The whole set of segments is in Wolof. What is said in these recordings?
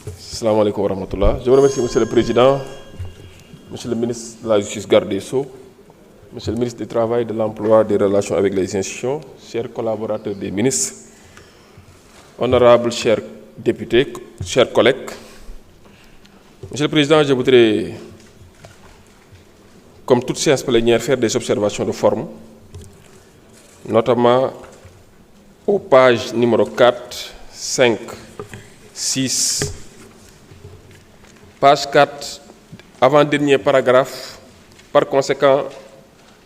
Assalamu alaikum wa rahmatullah. Je vous remercie, Monsieur le Président, Monsieur le ministre de la Justice, garde des Sceaux, Monsieur le ministre du Travail, de l'Emploi, des Relations avec les institutions, chers collaborateurs des ministres, honorables chers députés, chers collègues. Monsieur le Président, je voudrais, comme toute séance plénière, faire des observations de forme, notamment aux pages numéro 4, 5, 6, page 4, avant-dernier paragraphe. Par conséquent,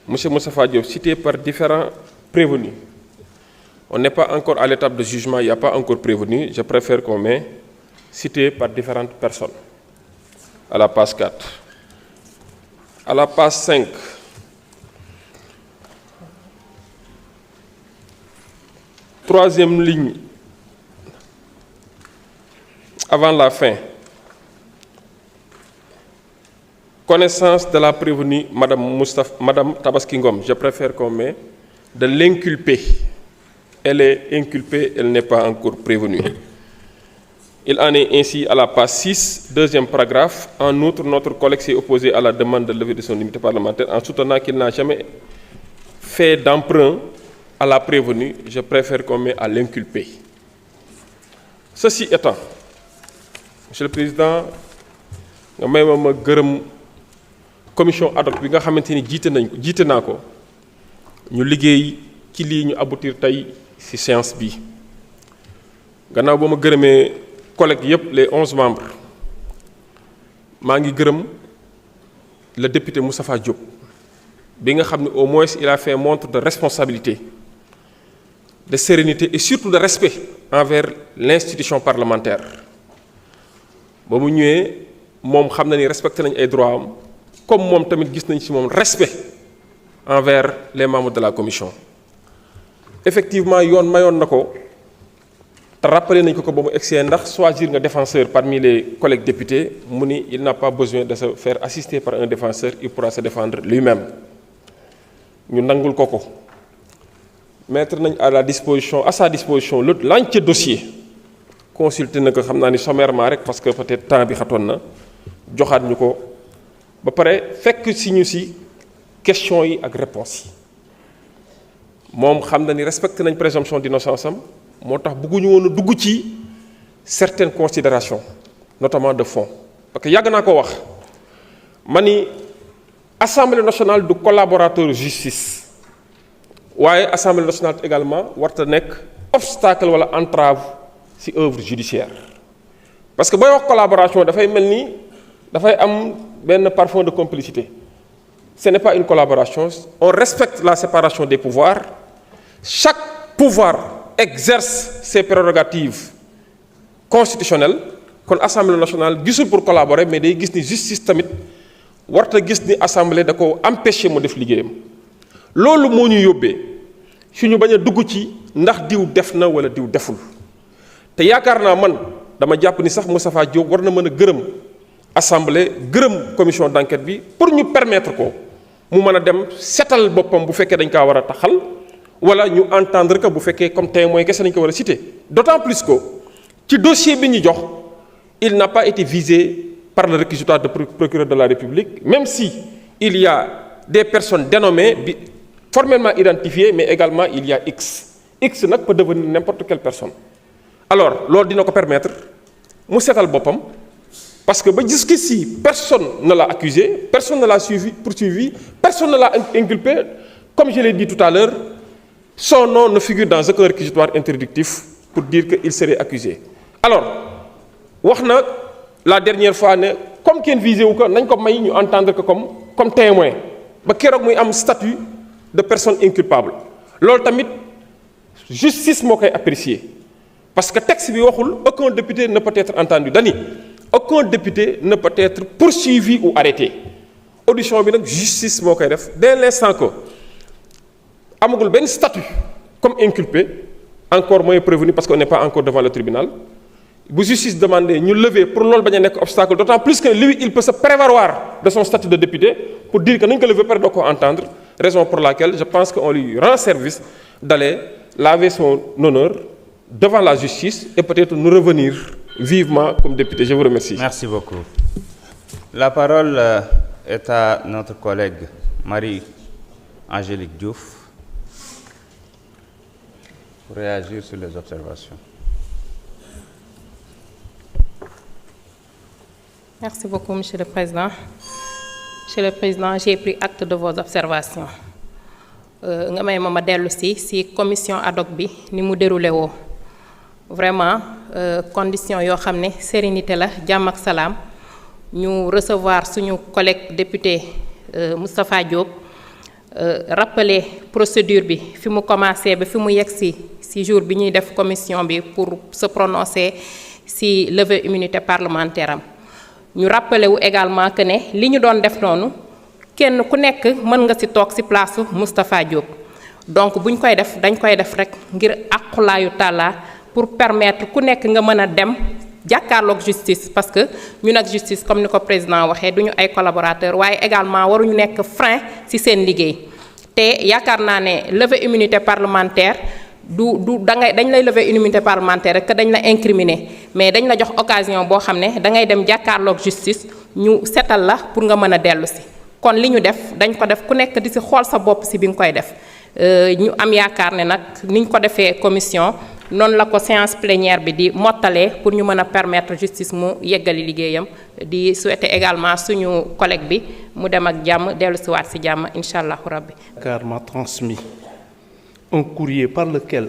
M. Moustapha Diop, cité par différents prévenus. On n'est pas encore à l'étape de jugement, il n'y a pas encore prévenu. Je préfère qu'on mette cité par différentes personnes. À la page 4. À la page 5. Troisième ligne, avant la fin. Connaissance de la prévenue, Madame Tabaski Ngom, je préfère qu'on mette de l'inculpé. Elle est inculpée, elle n'est pas encore prévenue. Il en est ainsi à la page 6, deuxième paragraphe. En outre, notre collègue s'est opposé à la demande de levée de son immunité parlementaire en soutenant qu'il n'a jamais fait d'emprunt à la prévenue. Je préfère qu'on mette à l'inculpé. Ceci étant, Monsieur le Président, nga may ma gërëm commission ad hoc bi nga xamante ni jiite naa ko ñu liggéey ci lii ñu aboutir tey ci séance bi gannaaw ba ma gërëmee collègues yépp les 11 membres maa ngi gërëm le député Moustapha Diop bi nga xam ne au moins il a fait montre de responsabilité, de sérénité et surtout de respect envers l'institution parlementaire. ba mu ñëwee moom xam na ni respecté nañ ay droits am comme moom tamit gis nañ ci moom respect envers les membres de la commission. Effectivement yoon mayoon na ko te rappelé nañ ko ba mu egsee ndax choisir nga défenseur parmi les collègues députés mu ni il n'a pas besoin de se faire assister par un défenseur, il pourra se défendre lui-même. ñu nangul ko ko mettre nañ à sa disposition l'entier dossier. Consulter na ko xam naa ni sommairement rek parce que peut-être temps bi xatoon na joxaat ñu ko ba pare fekk si ñu si questions yi ak réponses yi moom xam na ni respecté nañ présomption d'innocence am moo tax bëgguñu woon a dugg ci certaines considérations notamment de fond. Parce que yàgg naa ko wax ma ni Assemblée nationale du collaborateur justice waaye Assemblée nationale également warta nekk obstacle wala entrave ci œuvre judiciaire. Parce que booy wax collaboration dafay mel ni dafay am benn parfum de complicité. Ce n'est pas une collaboration. On respecte la séparation des pouvoirs. Chaque pouvoir exerce ses prérogatives constitutionnelles. Kon Assemblée nationale gisul pour collaborer mais day gis ni justice tamit warta gis ni assemblée da ko empêcher mu def liggéeyam. Loolu moo ñu yóbbee suñu bañ a dugg ci ndax diw def na wala diw deful. te yaakaar naa man dama jàpp ni sax Moustapha Diop war na mën a gërëm assemblée gërëm commission d'enquête bi pour ñu permettre ko mu mën a dem setal boppam bu fekkee dañ kaa war a taxal wala ñu entendre que bu fekkee comme témoin kese dañ ko war a citer. D'autant plus que ci dossier bi ñu jox il n'a pas été visé par le réquisitoire de procureur de la République, même si il y a des personnes dénommées formellement identifiées, mais également il y a X. X peut devenir n'importe quelle personne. Alors, loolu dina ko permettre mu seetal boppam parce que ba jusqu'ici personne ne l'a accusé, personne ne l'a poursuivi, personne ne l'a inculpé. Comme je l'ai dit tout à l'heure, son nom ne figure dans aucun réquisitoire interdictif pour dire qu'il serait accusé. Alors, wax na la dernière fois ne comme kenn visé wu ko nañ ko may ñu entendre que comme témoin ba keroog muy am statut de personne inculpable. Loolu tamit justice moo koy apprécier. Parce que texte bi waxul aucun député ne peut être entendu dani aucun député ne peut être poursuivi ou arrêté. Audition bi nag justice moo koy def dès l'instant que amagul benn statut comme inculpé encore moins prévenu parce qu'on n'est pas encore devant le tribunal. Bu justice demandé ñu lever pour loolu bañ a nekk obstacle, d'autant plus que lui il peut se prévaloir de son statut de député pour dire que nañ ko lever par doo ko entendre, raison pour laquelle je pense qu'on lui rend service d'aller laver son honneur devant la justice et peut-être nous revenir vivement comme député. Je vous remercie. Merci beaucoup. La parole est à notre collègue Marie-Angélique Diouf pour réagir sur les observations. Merci beaucoup, Monsieur le Président. Monsieur le Président, j'ai pris acte de vos observations. Nga may ma dellu si commission ad hoc bi ni mu déroulé woo vraiment condition yoo xam ne sérénité la jàmm ak salaam ñu recevoir suñu collègue député Moustapha Diop rappeler procédure bi fi mu commencé ba fi mu yegg si jour bi ñuy def commission bi pour se prononcer si levée immunité parlementaire am ñu rappeler wu également que ne li ñu doon def noonu kenn ku nekk mën nga ci toog ci place Moustapha Diop donc buñ koy def dañ koy def rek ngir aqulaayu tàlla pour permettre ku nekk nga mën a dem jàkkaarloog justice parce que ñun ak justice comme ni ko président waxee duñu ay collaborateurs waaye également waruñu nekk frein ci seen liggéey te yaakaar naa ne levée immunité parlementaire dañ lay lever immunité parlementaire rek que dañ la incriminer mais dañ la jox occasion boo xam ne dangay dem jàkkaarloog justice ñu setal la pour nga mën a dellu si kon li ñu def dañ ko def ku nekk di ci xool sa bopp ci bi nga koy def ñu am yaakaar ne nag niñ ko defee commission noonu la ko séance plénière bi di mottalee pour ñu mën a permettre justice mu yeggali liggéeyam di souhaiter également suñu collègue bi mu dem ak jàmm dellu si waat ci jàmm incha allahu rabbi. Car m'a transmis un courrier par lequel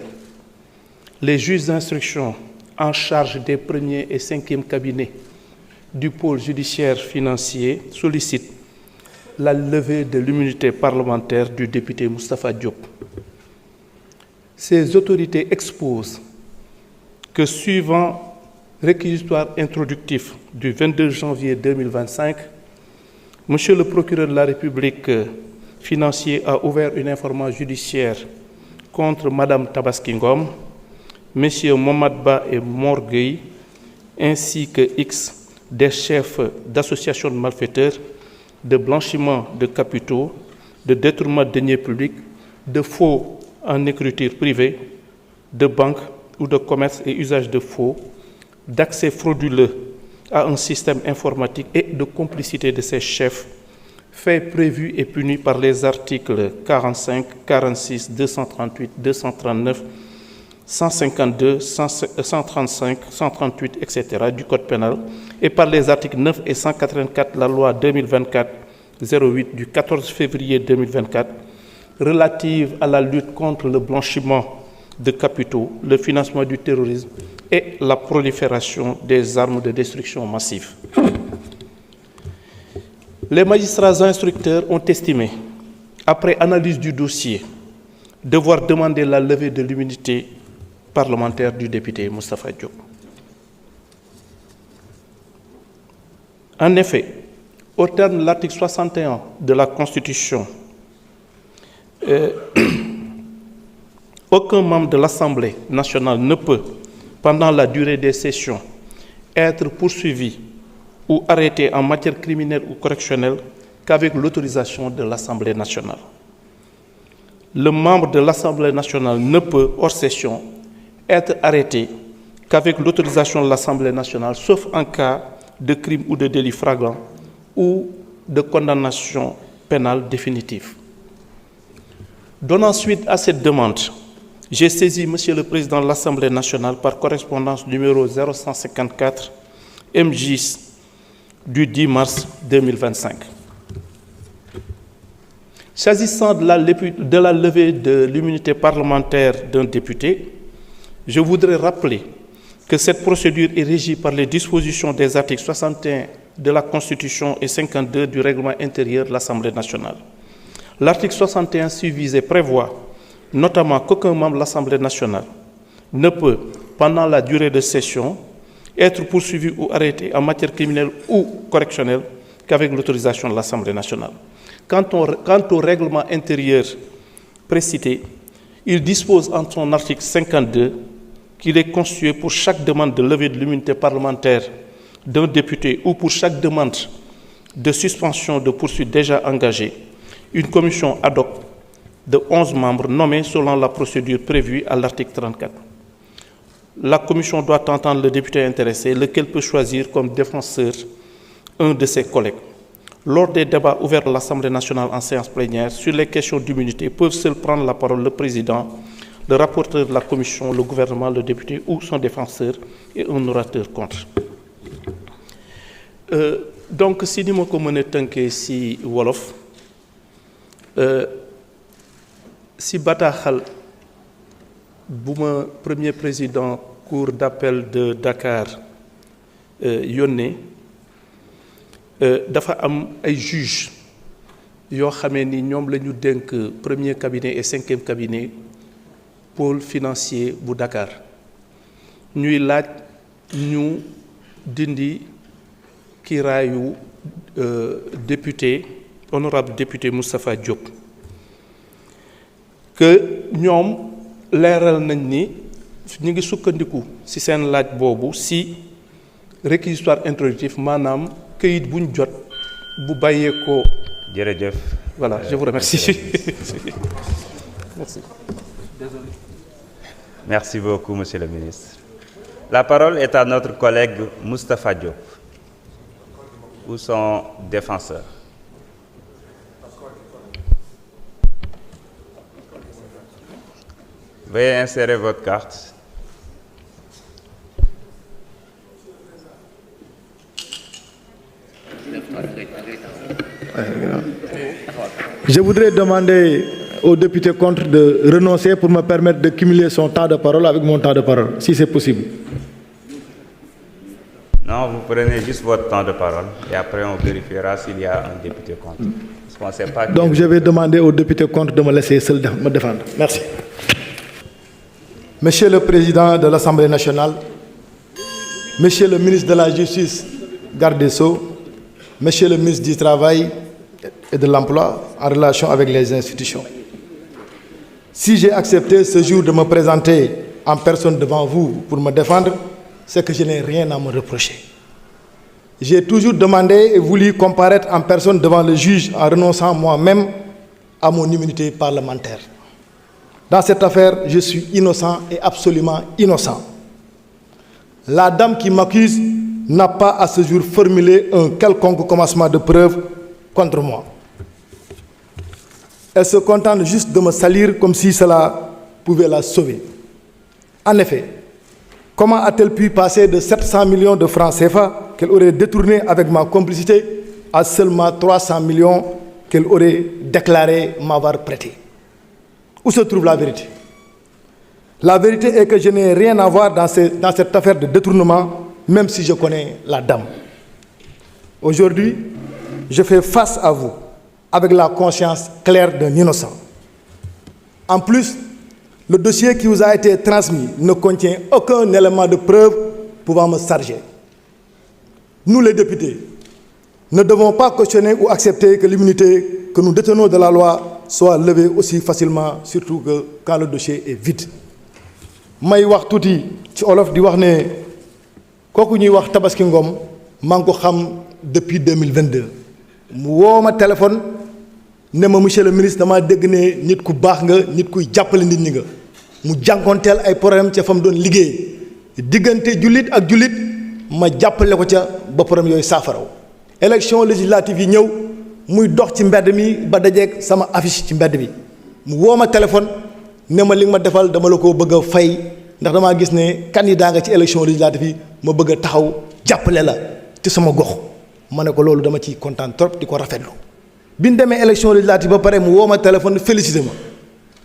les juges d'instruction en charge des premiers et cinquièmes cabinets du pôle judiciaire financier sollicitent la levée de l'immunité parlementaire du député Moustapha Diop. Ces autorités exposent que suivant réquisitoire introductif du 22 janvier 2025, Monsieur le procureur de la République financier a ouvert une information judiciaire contre Madame Tabaski Ngom, Messieurs Momad Ba et Mor Gueye, ainsi que X des chefs d'associations de malfaiteurs, de blanchiment de capitaux, de détournement de deniers publics, de faux en écriture privée, de banque ou de commerce et usage de faux, d'accès frauduleux à un système informatique et de complicité de ces chefs, faits prévus et punis par les articles 45, 46, 238, 239, 152, 135, 138, etc. du Code pénal et par les articles 9 et 184 de la loi 2024-08 du 14 février 2024 relative à la lutte contre le blanchiment de capitaux, le financement du terrorisme et la prolifération des armes de destruction massive. Les magistrats instructeurs ont estimé, après analyse du dossier, devoir demander la levée de l'immunité parlementaire du député Moustapha Diop. En effet, au terme de l'article 61 de la Constitution, aucun membre de l'Assemblée nationale ne peut, pendant la durée des sessions, être poursuivi ou arrêté en matière criminelle ou correctionnelle qu'avec l'autorisation de l'Assemblée nationale. Le membre de l'Assemblée nationale ne peut, hors session, être arrêté qu'avec l'autorisation de l'Assemblée nationale, sauf en cas de crime ou de délit flagrant ou de condamnation pénale définitive. Donnant suite à cette demande, j'ai saisi Monsieur le Président de l'Assemblée nationale par correspondance numéro 0154 MJ du 10 mars 2025. S'agissant de la levée de l'immunité parlementaire d'un député, je voudrais rappeler que cette procédure est régie par les dispositions des articles 61 de la Constitution et 52 du règlement intérieur de l'Assemblée nationale. L'article 61 suivisé prévoit notamment qu'aucun membre de l'Assemblée nationale ne peut, pendant la durée de session, être poursuivi ou arrêté en matière criminelle ou correctionnelle qu'avec l'autorisation de l'Assemblée nationale. Quant au règlement intérieur précité, il dispose en son article 52 qu'il est constitué pour chaque demande de levée de l'immunité parlementaire d'un député ou pour chaque demande de suspension de poursuite déjà engagée, une commission ad hoc de 11 membres nommés selon la procédure prévue à l'article 34. la Commission doit entendre le député intéressé, lequel peut choisir comme défenseur un de ses collègues. Lors des débats ouverts à l'Assemblée nationale en séance plénière sur les questions d'immunité, peuvent seuls prendre la parole le président, le rapporteur de la Commission, le gouvernement, le député ou son défenseur et un orateur contre. Donc, si nous avons tanké si Wolof, si bataaxal bu ma premier président cour d'appel de Dakar yónnee dafa am ay juges yoo xamee ni ñoom la ñu dénk premier cabinet et 5e cabinet pôle financier bu Dakar ñuy laaj ñu dindi kiiraayu député honorable député Moustapha Diop que ñoom leeral nañ ni ñu ngi sukkandiku ci seen laaj boobu ci réquisitoire introductif maanaam këyit buñ jot bu bàyyeekoo. jërëjëf. Voilà, je vous remercie. Merci. Désolé. Merci beaucoup, Monsieur le ministre. La parole est à notre collègue Moustapha Diop, ou son défenseur. Veuillez insérer votre carte. Je voudrais demander au député contre de renoncer pour me permettre de cumuler son temps de parole avec mon temps de parole, si c'est possible. Non, vous prenez juste votre temps de parole et après on vérifiera s'il y a un député contre. Parce qu'on sait pas. Donc je vais demander au député contre de me laisser seul me défendre. Merci. Monsieur le Président de l'Assemblée nationale, Monsieur le ministre de la Justice, garde des Sceaux, Monsieur le ministre du Travail et de l'Emploi en relation avec les institutions. Si j'ai accepté ce jour de me présenter en personne devant vous pour me défendre, c'est que je n'ai rien à me reprocher. J'ai toujours demandé et voulu comparaître en personne devant le juge en renonçant moi-même à mon immunité parlementaire. Dans cette affaire, je suis innocent et absolument innocent. La dame qui m'accuse n'a pas à ce jour formulé un quelconque commencement de preuve contre moi. Elle se contente juste de me salir comme si cela pouvait la sauver. En effet, comment a-t-elle pu passer de 700 millions de francs CFA qu'elle aurait détournés avec ma complicité à seulement 300 millions qu'elle aurait déclaré m'avoir prêté? Où se trouve la vérité? La vérité est que je n'ai rien à voir dans cette affaire de détournement, même si je connais la dame. Aujourd'hui, je fais face à vous avec la conscience claire d'un innocent. En plus, le dossier qui vous a été transmis ne contient aucun élément de preuve pouvant me charger. Nous, les députés, ne devons pas cautionner ou accepter que l'immunité que nous détenons de la loi soit levée aussi facilement, surtout que quand le dossier est vide. may wax tuuti ci olof di wax ne kooku ñuy wax Tabaski Ngom maa ngi ko xam depuis 2022 mu woo ma téléphone ne ma monsieur le ministre damaa dégg ne nit ku baax nga nit kuy jàppale nit ñi nga mu jànkoonteel ay problème ca fa mu doon liggéey diggante jullit ak jullit ma jàppale ko ca ba problème yooyu saafaraw élection législative yi ñëw muy dox ci mbedd mi ba dajeeg sama affiche ci mbedd bi mu woo ma téléphone ne ma li nga ma defal dama la ko bëgg a fay ndax damaa gis ne candidat nga ci élection législative yi ma bëgg a taxaw jàppale la ci sama gox ma ne ko loolu dama ciy kontaan trop di ko rafetlu bi ñu demee élection législative ba pare mu woo ma téléphone félicité ma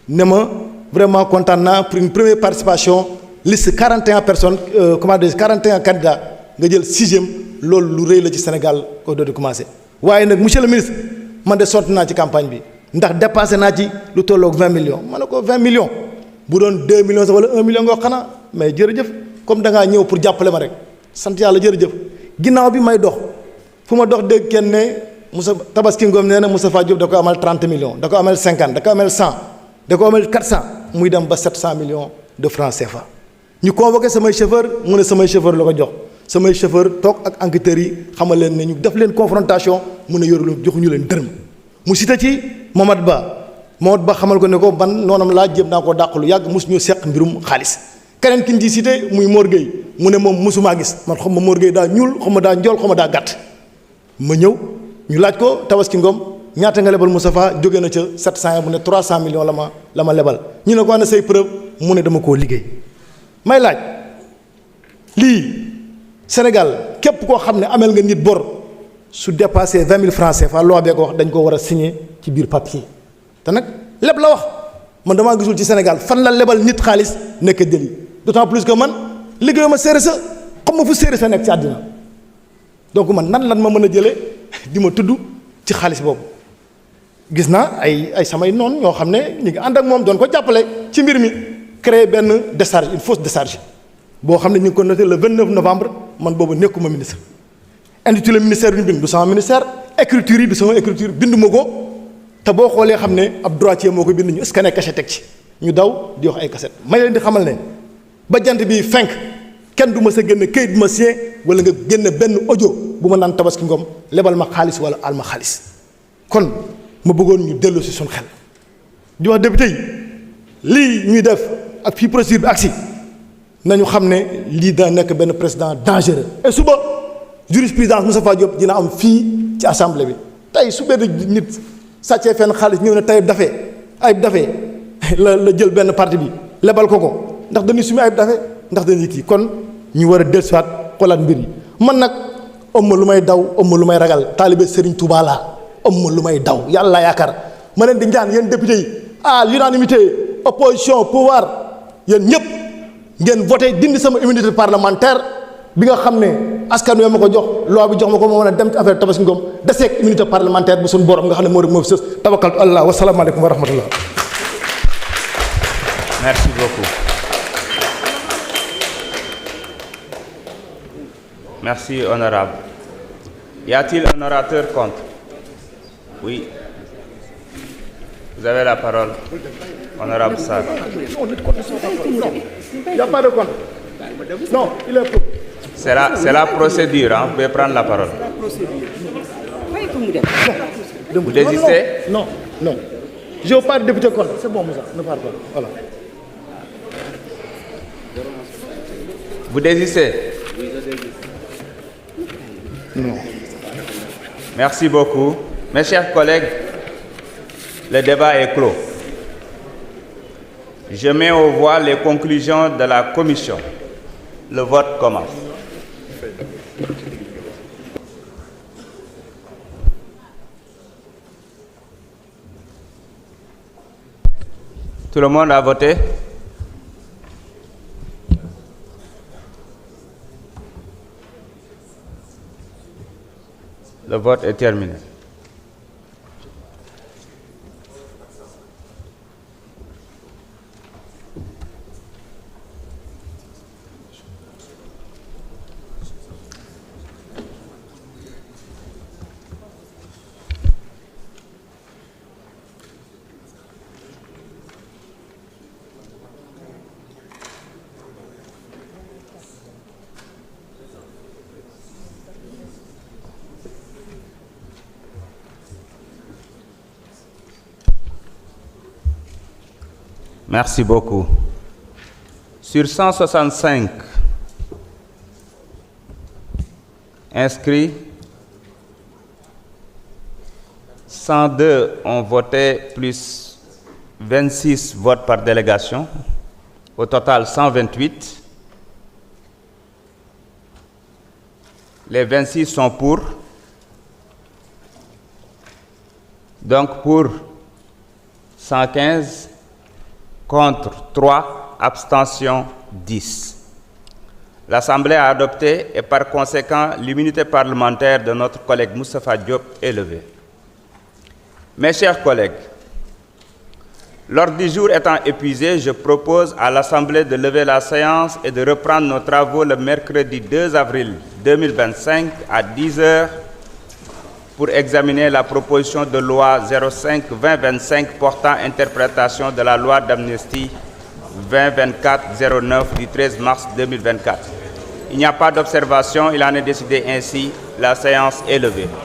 ne ma vraiment kontaan naa pour une première participation liste 41 personnes 41 candidats nga jël 6e loolu lu rëy la ci Sénégal ko doon commencé waaye nag monsieur le ministre man de sont naa ci campagne bi ndax dépassé naa ci lu tolloog 20 millions ma ne ko 20 millions bu doon 2 millions sax wala 1 million nga xanaa mais jërëjëf comme da ngaa ñëw pour jàppale ma rek sant yàlla jërëjëf ginnaaw bi may dox fu ma dox dégg kenn ne Moussa Tabaski Ngom nee na Moustapha Diop da ko amal 30 millions da ko amal 50 da ko amal 100 da ko amal 400 muy dem ba 700 millions de francs CFA. ñu convoqué samay chauffeur mu ne samay chauffeur la ko jox samay chauffeur toog ak enquêteurs yi xamal leen ne ñu def leen confrontation mu ne yorul joxuñu leen dërëm mu cité ci Mohamed Ba xamal ko ne ko ban noonam laa jéem naa koo dàqalu yàgg mosu ñu seq mbirum xaalis keneen ki ñu ci cité muy Mor Gueye mu ne moom mosumaa gis man xam ma Mor Gueye daa ñuul xam ma daa njool xam ma daa gàtt ma ñëw ñu laaj ko Tabaski Ngom ñaata nga lebal Moustapha jóge na ca 700 mu ne 300 millions la ma lebal ñu ne ko ana say preuve mu ne dama koo liggéey may laaj lii Sénégal képp koo xam ne amel nga nit bor su dépassé 20 000 francs CFA loi bee ko wax dañ ko war a signer ci biir papier te nag leb la wax man damaa gisul ci Sénégal fan la lebal nit xaalis nekk délit d'autant plus que man liggéeyu ma séeréer sa xam ma fu séeréer sa nekk ci àddina donc man nan lan ma mën a jëlee di ma tudd ci xaalis boobu gis naa ay samay noonu ñoo xam ne ñu ngi ànd ak moom doon ko jàppale ci mbir mi créer benn décharge une fausse décharge boo xam ne ñu ngi ko noté le 29 novembre man boobu nekkuma ministre intitulé ministère bi ñu bind du sama ministère écriture yi du sama écriture binduma ko te boo xoolee xam ne ab droitier moo ko bind ñu scanné cachet teg ci ñu daw di wax ay cassette may leen di xamal ne ba jant bi fenk kenn du ma sa génn këyit bu ma sien wala nga génn benn audio bu ma naan Tabaski Ngom lebal ma xaalis wala al ma xaalis kon ma bëggoon ñu dellu si suñu xel di wax député yi lii ñuy def ak fii procédure bi agsi nañu xam ne lii daa nekk benn président dangereux et suba jurisprudence Moustapha Diop dina am fii ci assemblée bi tey su benn nit sàccee fenn xaalis ñëw ne Taïb Daffé la jël benn parti bi lebal ko ndax dañuy sumi Ayib Daffé ndax dañuy kii kon ñu war a dellusiwaat xoolaat mbir yi man nag ëmma lu may daw ëmma lu may ragal taalibe Serigne Touba laa ëmma lu may daw yàlla laa yaakaar ma leen di ñaan yéen député yi à l'unanimité opposition pouvoir yéen ñëpp ngeen voté dindi sama immunité parlementaire bi nga xam ne askan wi ma ko jox loi bi jox ma ko ma mën a dem ci affaire Tabaski Ngom deseeg immunité parlementaire bu suñu borom nga xam ne moo rek moo fi sës tawakkaltu Allah wa salaamu aleykum wa rahmatullah. Merci beaucoup. Merci, honorable. Y a-t-il un orateur contre? Oui. Vous avez la parole, honorable Sarr. Il n'y a pas de compte. Non, il est pour. C'est la procédure, hein? Vous pouvez prendre la parole. Vous désistez? Non. Je ne veux pas de député contre. C'est bon, Moussa, ne parle pas. Voilà. Vous désistez? Non. Merci beaucoup. Mes chers collègues, le débat est clos. Je mets aux voix les conclusions de la commission. Le vote commence. Tout le monde a voté? Le vote est terminé. Merci beaucoup. Sur 165 inscrits, 102 ont voté plus 26 votes par délégation. Au total, 128. Les 26 sont pour. Donc pour 115. Contre 3, abstention 10. L'Assemblée a adopté et par conséquent l'immunité parlementaire de notre collègue Moustapha Diop est levée. Mes chers collègues, l'ordre du jour étant épuisé, je propose à l'Assemblée de lever la séance et de reprendre nos travaux le mercredi 2 avril 2025 à 10 h pour examiner la proposition de loi 05-2025 portant interprétation de la loi d'amnistie 2024-09 du 13 mars 2024. Il n'y a pas d'observation, il en est décidé ainsi. La séance est levée.